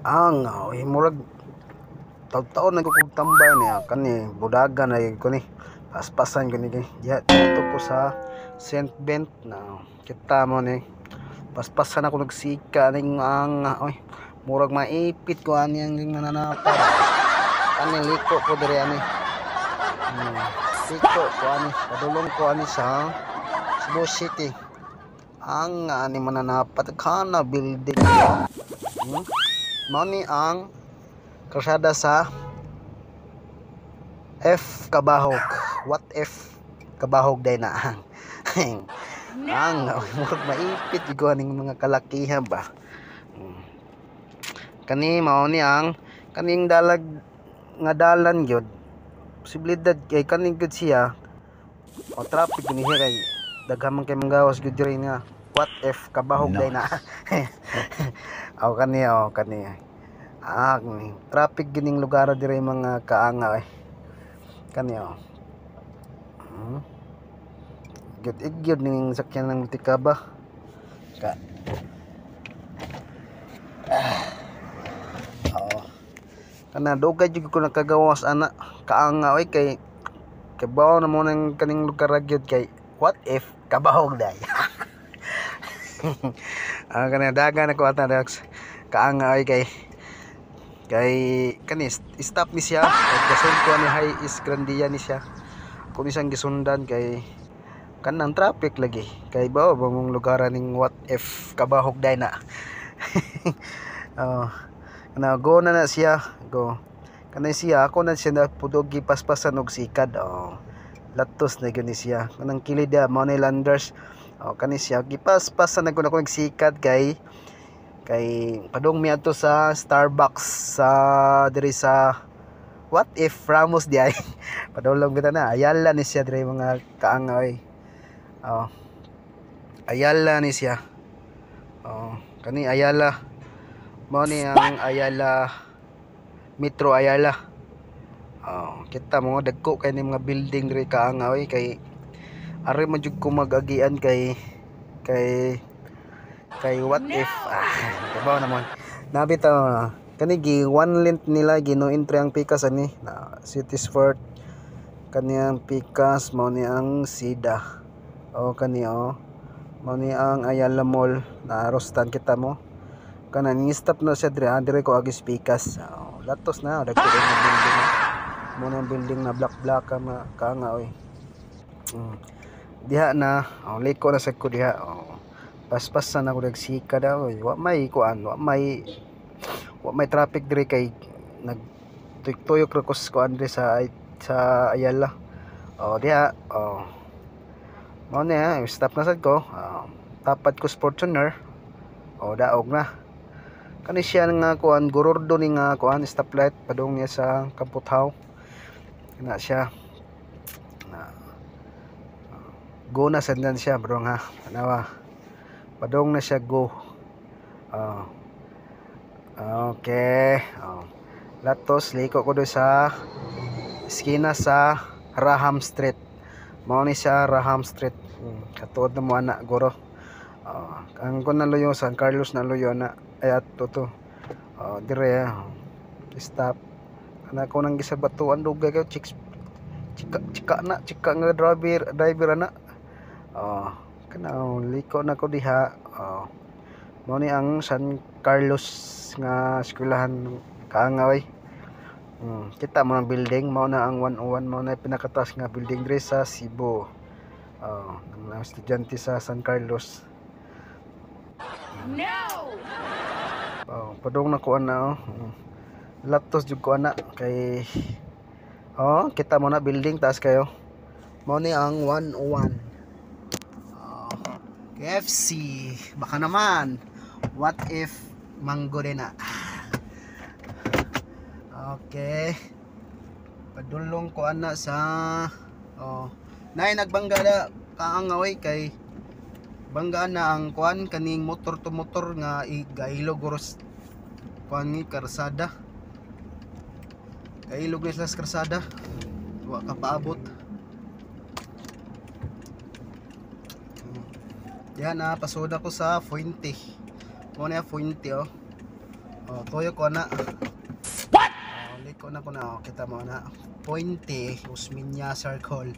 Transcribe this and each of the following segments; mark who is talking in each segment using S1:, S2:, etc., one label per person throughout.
S1: ang murag taw-taw na kog tambay niya kani budaga na ko ni paspasan ko ni diha dito ko sa Saint Bent na kita mo ni paspasan ako nagsika ning ang murag maipit ko ani ang nananapad kani liko ko diri ani liko ko ani padulong ko ani sa Cebu City ang ani mananapat kana building mao ni ang kalsada sa F Kabahog. What if Kabahog day na ang murag maipit igo aning mga kalakihan ba. Kani mao ni ang kaning dalag nga dalan gyud. Posibilidad kay kaning gyud siya o traffic ni kay daghan kay manggawas gyud diri nga. What if Kabahog day na. Aw kani traffic gining lugar dire mga kaanga kani gyud ning sakyan ng Multicaba ka kana dugay jud ko nakagawas ana kaanga kay kabaw na mo nang kaning lugar gyud kay what if Kabahog day. Kana dagan ako ata kaanga kay kani stop ni siya kasund ko ni high is grandia ni siya kung isang gisundan kay kanang traffic lagi kay ba mong lugar ning what if Kabahog day na. Kana go na siya go kanay siya ako na siya na pudog gipaspasan og sikad latos na gyud ni siya kanang kilid money landers kani siya gipaspasan na ko nagsikad kay padung mi adto sa Starbucks sa diri sa what if Ramos di ay padulong kita na Ayala ni siya diri mga kaangoy Ayala ni siya kani Ayala mao ni ang Ayala Metro Ayala kita mo dagko kay ni mga building diri kaangoy kay ari man jud ko mag-agian kay what if kabaw naman nabitaw kani gi one length nila gino entry ang pikas ani na City Sport kaniyang pikas mao ni ang Sida kani mao ni ang Ayala Mall na rostan kita mo kanan stop na siya dire ko agis pikas latos na dagko na building mo na building na black ka nga diha na liko na sa ko diha paspasan ako nagsika daw wa may kuan wa may traffic dire kay nagtuyok ra ko kuan dire sa Ayala diha mao na stop na sad ko tapat ko Fortuner daog na kani siya nga kuan gurordo ni nga kuan stoplight padung niya sa Kamputhaw kana siya go na sandan siya bro ha anawa padong na siya go okay latos liko ko do sa eskina sa Raham Street mao ni siya Raham Street katuod na mo ana guro ang kun naluyo San Carlos naluyo na ay ato dire stop ana ko nang gisabatuan dugay kayo chika nga driver ana kana liko na ko diha mao ni ang San Carlos nga eskwelahan kaangaway kita mo ang building mao na ang 101 mao na pinakataas nga building diri sa Cebu ng estudyante sa San Carlos padung na ko ana latos jud ko ana kay kita mo na building taas kayo mao ni ang 101 KFC baka naman what if mango din na okay padulong ko ana sa nay nagbangga na kaangaway kay bangga na ang kuan kaning motor to motor nga igahilog oros kuan ni karsada kahilog na sa karsada wa ka paabot yan pasoda ko sa Fuente mo na Fuente Oh, tuyo ko na. What? Liko na ko na. Kita mo na. Puente, Usminya Circle.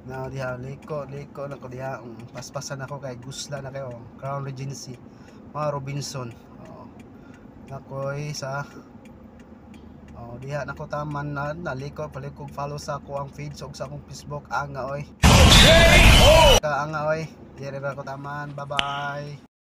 S1: Na diha liko na ko diha. Paspasan ako kay Gusla na kayo. Crown Regency. Mga Robinson. Oh. Nakoy sa diha nako taman na naliko palikog follow sa ako ang feed sa akong Facebook anga oy. Ka anga oy. Dire ra ko taman. Bye bye.